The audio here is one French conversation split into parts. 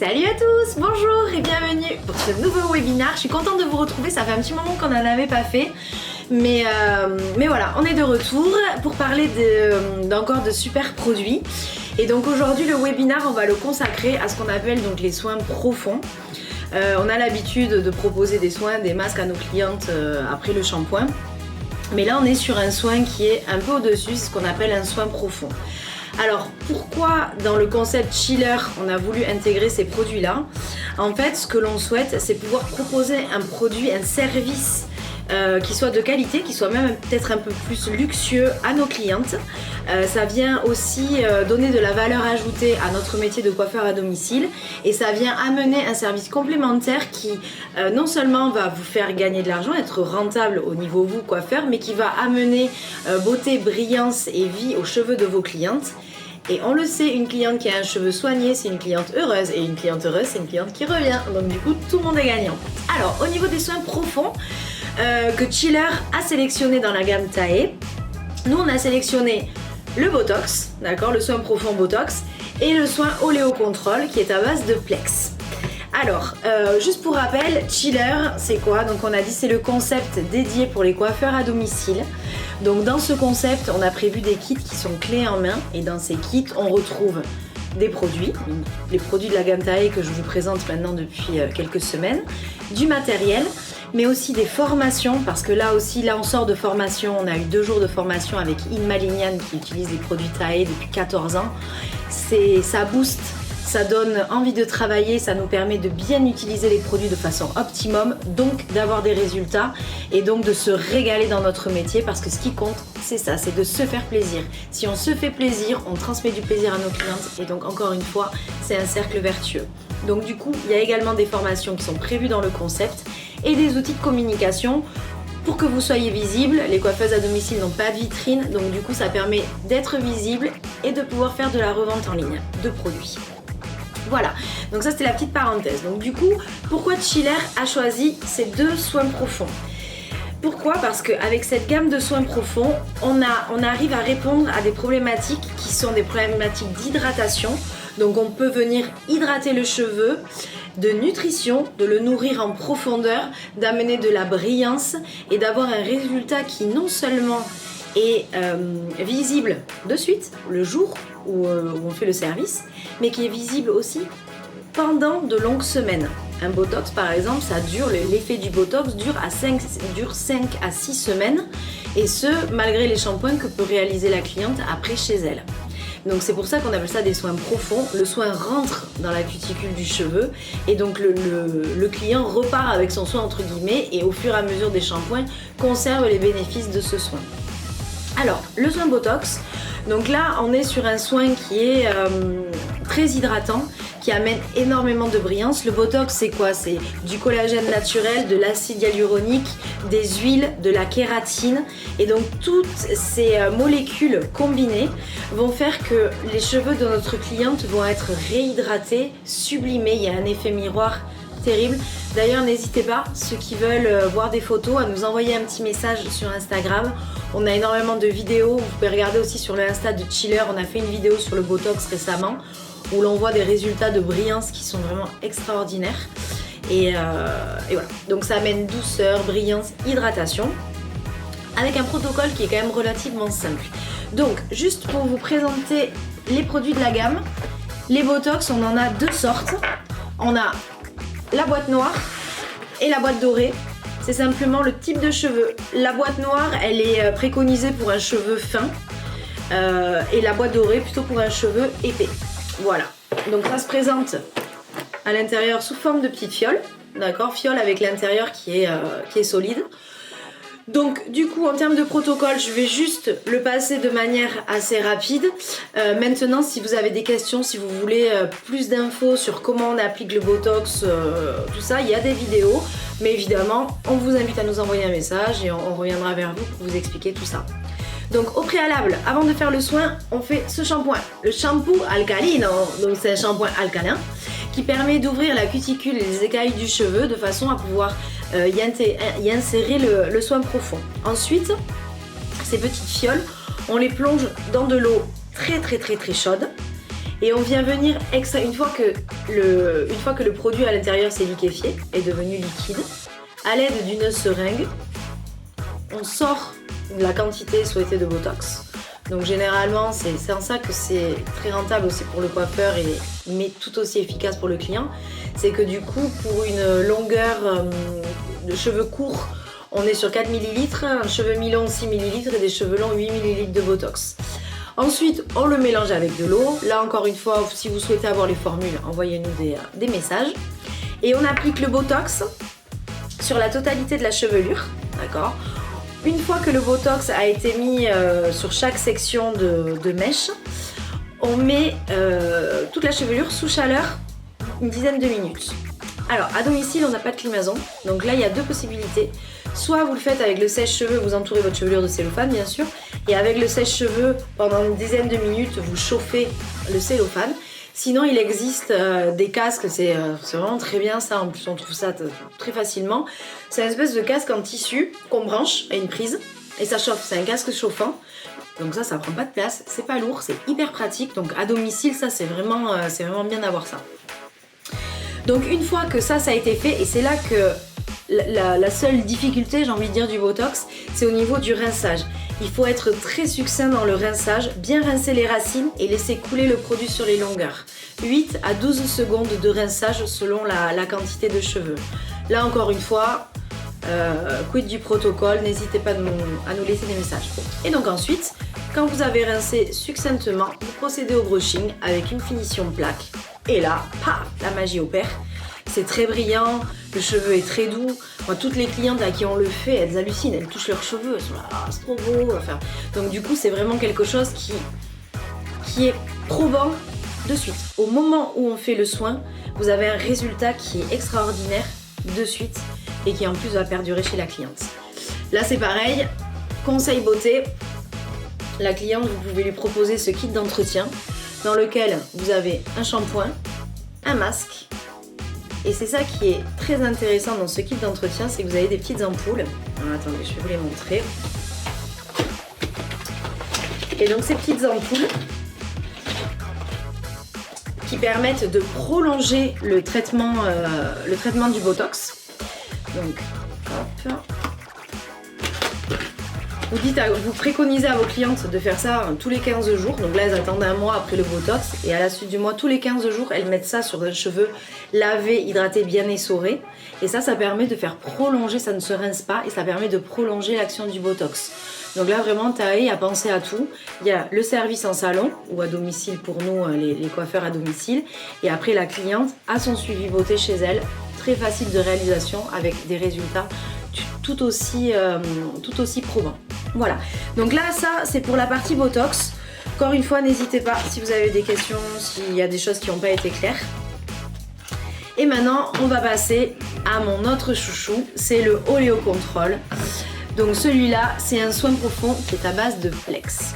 Salut à tous, bonjour et bienvenue pour ce nouveau webinaire. Je suis contente de vous retrouver, ça fait un petit moment qu'on n'en avait pas fait. Mais voilà, on est de retour pour parler d'encore de super produits. Et donc aujourd'hui le webinaire, on va le consacrer à ce qu'on appelle donc les soins profonds. On a l'habitude de proposer des soins, des masques à nos clientes après le shampoing. Mais là on est sur un soin qui est un peu au-dessus, c'est ce qu'on appelle un soin profond. Alors pourquoi dans le concept chiller on a voulu intégrer ces produits là? En fait ce que l'on souhaite c'est pouvoir proposer un produit, un service qui soit de qualité, qui soit même peut-être un peu plus luxueux à nos clientes. Ça vient aussi donner de la valeur ajoutée à notre métier de coiffeur à domicile et ça vient amener un service complémentaire qui non seulement va vous faire gagner de l'argent, être rentable au niveau vous coiffeur, mais qui va amener beauté, brillance et vie aux cheveux de vos clientes. Et on le sait, une cliente qui a un cheveu soigné, c'est une cliente heureuse. Et une cliente heureuse, c'est une cliente qui revient. Donc du coup, tout le monde est gagnant. Alors, au niveau des soins profonds, que Chiller a sélectionné dans la gamme Tae, nous on a sélectionné le Botox, d'accord, le soin profond Botox, et le soin Oléocontrol qui est à base de Plex. Alors, juste pour rappel, Chiller, c'est quoi? Donc on a dit c'est le concept dédié pour les coiffeurs à domicile. Donc dans ce concept, on a prévu des kits qui sont clés en main et dans ces kits, on retrouve des produits, les produits de la gamme Tae que je vous présente maintenant depuis quelques semaines, du matériel, mais aussi des formations parce que là on sort de formation, on a eu 2 jours de formation avec Inma Lignane qui utilise les produits Tae depuis 14 ans. Ça booste. Ça donne envie de travailler, ça nous permet de bien utiliser les produits de façon optimum, donc d'avoir des résultats et donc de se régaler dans notre métier parce que ce qui compte, c'est ça, c'est de se faire plaisir. Si on se fait plaisir, on transmet du plaisir à nos clientes et donc encore une fois, c'est un cercle vertueux. Donc du coup, il y a également des formations qui sont prévues dans le concept et des outils de communication pour que vous soyez visible. Les coiffeuses à domicile n'ont pas de vitrine, donc du coup ça permet d'être visible et de pouvoir faire de la revente en ligne de produits. Voilà, donc ça c'était la petite parenthèse. Donc du coup, pourquoi Chiller a choisi ces 2 soins profonds? Pourquoi? Parce qu'avec cette gamme de soins profonds, on arrive à répondre à des problématiques qui sont des problématiques d'hydratation. Donc on peut venir hydrater le cheveu, de nutrition, de le nourrir en profondeur, d'amener de la brillance et d'avoir un résultat qui non seulement est visible de suite, le jour où on fait le service, mais qui est visible aussi pendant de longues semaines. Un Botox par exemple, l'effet du Botox dure 5 à 6 semaines et ce malgré les shampoings que peut réaliser la cliente après chez elle. Donc c'est pour ça qu'on appelle ça des soins profonds. Le soin rentre dans la cuticule du cheveu et donc le client repart avec son soin entre guillemets et au fur et à mesure des shampoings conserve les bénéfices de ce soin. Alors, le soin Botox, donc là on est sur un soin qui est très hydratant, qui amène énormément de brillance. Le Botox c'est quoi? C'est du collagène naturel, de l'acide hyaluronique, des huiles, de la kératine et donc toutes ces molécules combinées vont faire que les cheveux de notre cliente vont être réhydratés, sublimés, il y a un effet miroir terrible. D'ailleurs n'hésitez pas, ceux qui veulent voir des photos, à nous envoyer un petit message sur Instagram. On a énormément de vidéos, vous pouvez regarder aussi sur le Insta de Chiller, on a fait une vidéo sur le Botox récemment où l'on voit des résultats de brillance qui sont vraiment extraordinaires et voilà, donc ça amène douceur, brillance, hydratation avec un protocole qui est quand même relativement simple. Donc juste pour vous présenter les produits de la gamme, les Botox on en a 2 sortes, on a la boîte noire et la boîte dorée. C'est simplement le type de cheveux. La boîte noire, elle est préconisée pour un cheveu fin et la boîte dorée plutôt pour un cheveu épais. Voilà. Donc ça se présente à l'intérieur sous forme de petite fiole, d'accord, fiole avec l'intérieur qui est solide. Donc du coup en termes de protocole je vais juste le passer de manière assez rapide. Maintenant si vous avez des questions, si vous voulez plus d'infos sur comment on applique le Botox, tout ça, il y a des vidéos. Mais évidemment on vous invite à nous envoyer un message et on reviendra vers vous pour vous expliquer tout ça. Donc au préalable, avant de faire le soin, on fait ce shampoing, le shampoo alcalino. Donc c'est un shampoing alcalin qui permet d'ouvrir la cuticule et les écailles du cheveu de façon à pouvoir y insérer le soin profond. Ensuite, ces petites fioles, on les plonge dans de l'eau très chaude Et on vient venir extraire, une fois que le produit à l'intérieur s'est liquéfié, est devenu liquide, à l'aide d'une seringue, on sort la quantité souhaitée de Botox. Donc généralement, c'est en ça que c'est très rentable aussi pour le coiffeur, mais tout aussi efficace pour le client. C'est que du coup, pour une longueur de cheveux courts, on est sur 4 ml, un cheveu mi-long 6 ml et des cheveux longs 8 ml de Botox. Ensuite, on le mélange avec de l'eau. Là encore une fois, si vous souhaitez avoir les formules, envoyez-nous des messages. Et on applique le Botox sur la totalité de la chevelure, d'accord ? Une fois que le Botox a été mis sur chaque section de mèche, on met toute la chevelure sous chaleur une dizaine de minutes. Alors à domicile on n'a pas de climaison, donc là il y a deux possibilités. Soit vous le faites avec le sèche-cheveux, vous entourez votre chevelure de cellophane bien sûr, et avec le sèche-cheveux pendant une dizaine de minutes vous chauffez le cellophane. Sinon il existe des casques, c'est vraiment très bien ça, en plus on trouve ça très facilement. C'est une espèce de casque en tissu qu'on branche à une prise et ça chauffe, c'est un casque chauffant. Donc ça prend pas de place, c'est pas lourd, c'est hyper pratique. Donc à domicile ça c'est vraiment bien d'avoir ça. Donc une fois que ça a été fait, et c'est là que la seule difficulté j'ai envie de dire du Botox, c'est au niveau du rinçage. Il faut être très succinct dans le rinçage, bien rincer les racines et laisser couler le produit sur les longueurs. 8 à 12 secondes de rinçage selon la quantité de cheveux. Là encore une fois, quid du protocole, n'hésitez pas à nous laisser des messages. Et donc ensuite, quand vous avez rincé succinctement, vous procédez au brushing avec une finition plaque. Et là, paf, la magie opère. C'est très brillant, le cheveu est très doux. Moi, toutes les clientes à qui on le fait, elles hallucinent, elles touchent leurs cheveux, elles sont là, ah, c'est trop beau. Enfin, donc du coup, c'est vraiment quelque chose qui est probant de suite. Au moment où on fait le soin, vous avez un résultat qui est extraordinaire de suite et qui en plus va perdurer chez la cliente. Là, c'est pareil, conseil beauté. La cliente, vous pouvez lui proposer ce kit d'entretien dans lequel vous avez un shampoing, un masque. Et c'est ça qui est très intéressant dans ce kit d'entretien, c'est que vous avez des petites ampoules. Alors, attendez, je vais vous les montrer. Et donc ces petites ampoules qui permettent de prolonger le traitement du Botox. Donc, hop. Vous préconisez à vos clientes de faire ça tous les 15 jours. Donc là, elles attendent un mois après le Botox. Et à la suite du mois, tous les 15 jours, elles mettent ça sur un cheveu lavé, hydraté, bien essoré. Et ça permet de faire prolonger, ça ne se rince pas. Et ça permet de prolonger l'action du Botox. Donc là, vraiment, Tae a pensé à tout. Il y a le service en salon ou à domicile pour nous, les coiffeurs à domicile. Et après, la cliente a son suivi beauté chez elle. Très facile de réalisation avec des résultats tout aussi probants. Voilà, donc là ça c'est pour la partie Botox. Encore une fois, n'hésitez pas si vous avez des questions, s'il y a des choses qui n'ont pas été claires. Et maintenant on va passer à mon autre chouchou, c'est le Oléo Control. Donc celui-là c'est un soin profond qui est à base de Plex.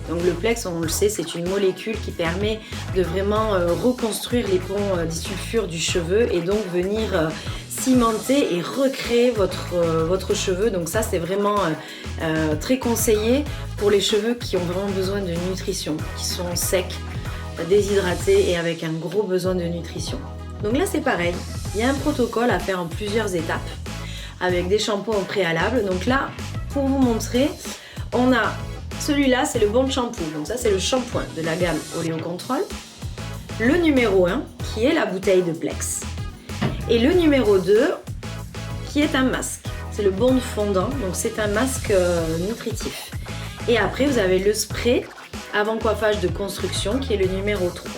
Donc le Plex, on le sait, c'est une molécule qui permet de vraiment reconstruire les ponts disulfures du cheveu et donc venir cimenter et recréer votre cheveu. Donc ça c'est vraiment très conseillé pour les cheveux qui ont vraiment besoin de nutrition, qui sont secs, déshydratés et avec un gros besoin de nutrition. Donc là c'est pareil, il y a un protocole à faire en plusieurs étapes avec des shampoings au préalable. Donc là, pour vous montrer, on a celui-là, c'est le bon shampoo. Donc ça c'est le shampoing de la gamme Oléo Control. Le numéro 1 qui est la bouteille de Plex. Et le numéro 2 qui est un masque. C'est le bond fondant, donc c'est un masque nutritif. Et après vous avez le spray avant coiffage de construction qui est le numéro 3.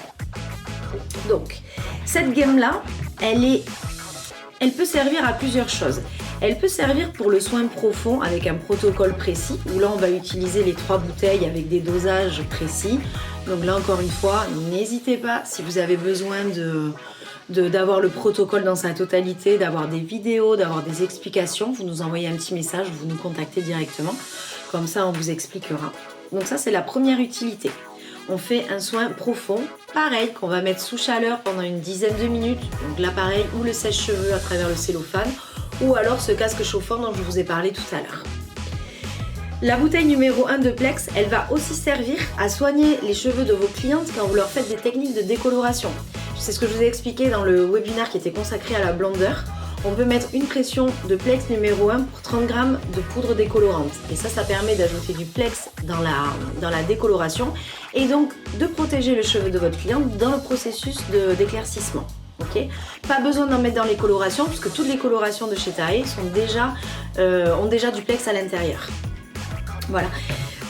Donc cette gamme là, elle peut servir à plusieurs choses. Elle peut servir pour le soin profond avec un protocole précis où là on va utiliser les 3 bouteilles avec des dosages précis. Donc là encore une fois, n'hésitez pas si vous avez besoin d'avoir le protocole dans sa totalité, d'avoir des vidéos, d'avoir des explications, vous nous envoyez un petit message, vous nous contactez directement, comme ça on vous expliquera. Donc ça c'est la première utilité. On fait un soin profond, pareil, qu'on va mettre sous chaleur pendant une dizaine de minutes, donc l'appareil ou le sèche-cheveux à travers le cellophane, ou alors ce casque chauffant dont je vous ai parlé tout à l'heure. La bouteille numéro 1 de Plex, elle va aussi servir à soigner les cheveux de vos clientes quand vous leur faites des techniques de décoloration. C'est ce que je vous ai expliqué dans le webinaire qui était consacré à la blondeur. On peut mettre une pression de Plex numéro 1 pour 30 g de poudre décolorante. Et ça permet d'ajouter du Plex dans la décoloration et donc de protéger le cheveu de votre cliente dans le processus d'éclaircissement. Okay, pas besoin d'en mettre dans les colorations puisque toutes les colorations de chez Tae ont déjà du Plex à l'intérieur. Voilà,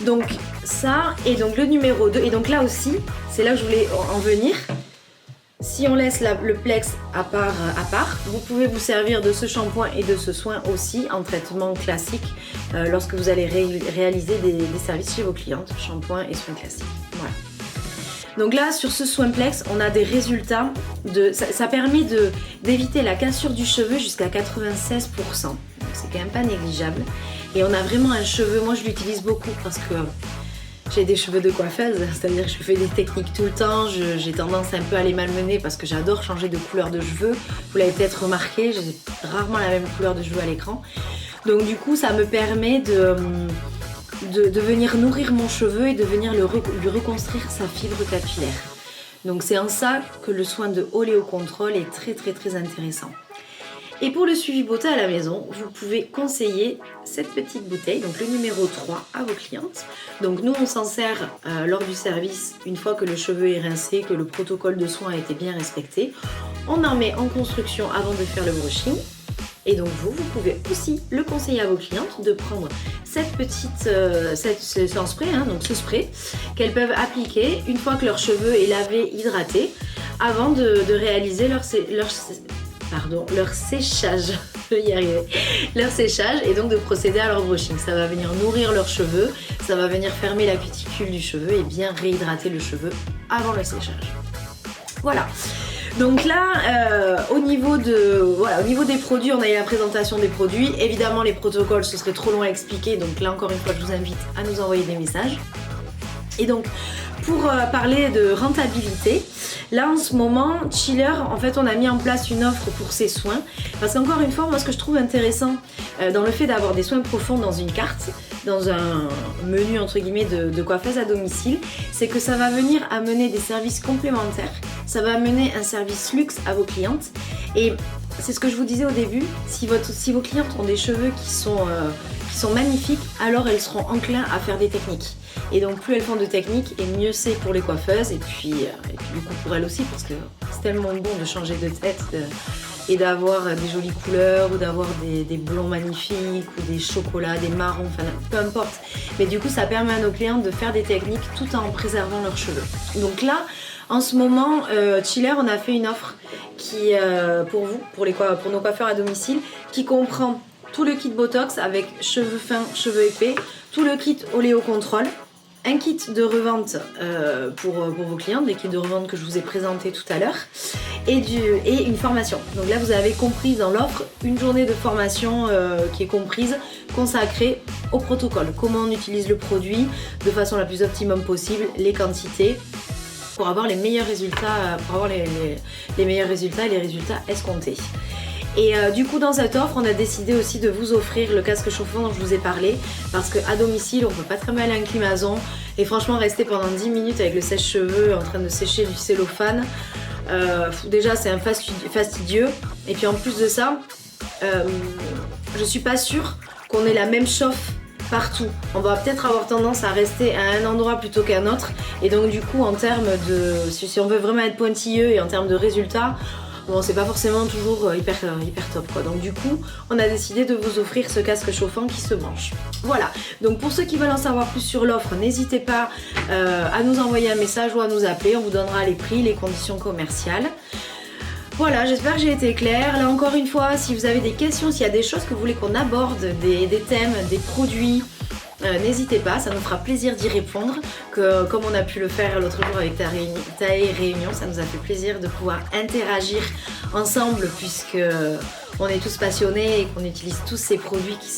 donc ça, et donc le numéro 2, et donc là aussi, c'est là que je voulais en venir. Si on laisse le Plex à part, vous pouvez vous servir de ce shampoing et de ce soin aussi en traitement classique lorsque vous allez réaliser des services chez vos clientes, shampoing et soins classiques. Voilà. Donc là, sur ce soin Plex, on a des résultats, ça permet d'éviter la cassure du cheveu jusqu'à 96%. Donc c'est quand même pas négligeable. Et on a vraiment un cheveu, moi je l'utilise beaucoup parce que j'ai des cheveux de coiffeuse, c'est-à-dire que je fais des techniques tout le temps, j'ai tendance un peu à les malmener parce que j'adore changer de couleur de cheveux. Vous l'avez peut-être remarqué, j'ai rarement la même couleur de cheveux à l'écran. Donc du coup, ça me permet de venir nourrir mon cheveu et de venir lui reconstruire sa fibre capillaire. Donc c'est en ça que le soin de Oléocontrol est très très très intéressant. Et pour le suivi beauté à la maison, vous pouvez conseiller cette petite bouteille, donc le numéro 3 à vos clientes. Donc nous on s'en sert lors du service une fois que le cheveu est rincé, que le protocole de soin a été bien respecté. On en met en construction avant de faire le brushing. Et donc vous pouvez aussi le conseiller à vos clientes de prendre c'est en spray, donc ce spray qu'elles peuvent appliquer une fois que leur cheveu est lavé, hydraté, avant de réaliser leur séchage. Je vais y arriver. Leur séchage et donc de procéder à leur brushing. Ça va venir nourrir leurs cheveux, ça va venir fermer la cuticule du cheveu et bien réhydrater le cheveu avant le séchage. Voilà. Donc là, au niveau des produits, on a eu la présentation des produits. Évidemment, les protocoles, ce serait trop long à expliquer. Donc là, encore une fois, je vous invite à nous envoyer des messages. Et donc, pour parler de rentabilité, là en ce moment, Chiller, en fait, on a mis en place une offre pour ces soins. Parce qu'encore une fois, moi, ce que je trouve intéressant dans le fait d'avoir des soins profonds dans une carte, dans un menu entre guillemets de coiffeuse à domicile, c'est que ça va venir amener des services complémentaires, ça va amener un service luxe à vos clientes. Et c'est ce que je vous disais au début, si vos clientes ont des cheveux qui sont magnifiques, alors elles seront enclins à faire des techniques. Et donc plus elles font de techniques, et mieux c'est pour les coiffeuses, et puis du coup pour elles aussi, parce que c'est tellement bon de changer de tête et d'avoir des jolies couleurs, ou d'avoir des blonds magnifiques, ou des chocolats, des marrons, enfin peu importe. Mais du coup ça permet à nos clientes de faire des techniques tout en préservant leurs cheveux. Donc là, en ce moment, Chiller, on a fait une offre qui, pour nos coiffeurs à domicile, qui comprend tout le kit Botox avec cheveux fins, cheveux épais, tout le kit Oléocontrol, un kit de revente pour vos clientes, des kits de revente que je vous ai présentés tout à l'heure, et une formation. Donc là, vous avez compris dans l'offre une journée de formation qui est comprise, consacrée au protocole. Comment on utilise le produit de façon la plus optimum possible, les quantités, pour avoir les meilleurs résultats, les meilleurs résultats et les résultats escomptés. Et du coup, dans cette offre, on a décidé aussi de vous offrir le casque chauffant dont je vous ai parlé, parce qu'à domicile, on peut pas très mal aller à un climason, et franchement, rester pendant 10 minutes avec le sèche-cheveux en train de sécher du cellophane, déjà c'est un fastidieux, et puis en plus de ça, je suis pas sûre qu'on ait la même chauffe partout. On va peut-être avoir tendance à rester à un endroit plutôt qu'à un autre, et donc du coup, en termes de, si on veut vraiment être pointilleux et en termes de résultats, bon, c'est pas forcément toujours hyper top quoi. Donc du coup, on a décidé de vous offrir ce casque chauffant qui se branche. Voilà, donc pour ceux qui veulent en savoir plus sur l'offre, n'hésitez pas à nous envoyer un message ou à nous appeler, on vous donnera les prix, les conditions commerciales. Voilà, j'espère que j'ai été claire. Là encore une fois, si vous avez des questions, s'il y a des choses que vous voulez qu'on aborde, des thèmes, des produits, n'hésitez pas, ça nous fera plaisir d'y répondre, comme on a pu le faire l'autre jour avec Tae Réunion, ça nous a fait plaisir de pouvoir interagir ensemble puisque on est tous passionnés et qu'on utilise tous ces produits qui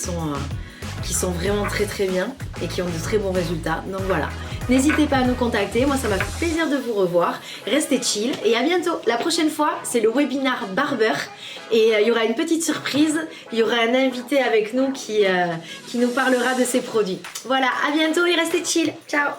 sont vraiment très très bien et qui ont de très bons résultats. Donc voilà, N'hésitez pas à nous contacter, moi ça m'a fait plaisir de vous revoir. Restez chill et à bientôt. La prochaine fois, c'est le webinaire Barber et il y aura une petite surprise. Il y aura un invité avec nous qui nous parlera de ses produits. Voilà, à bientôt et restez chill. Ciao.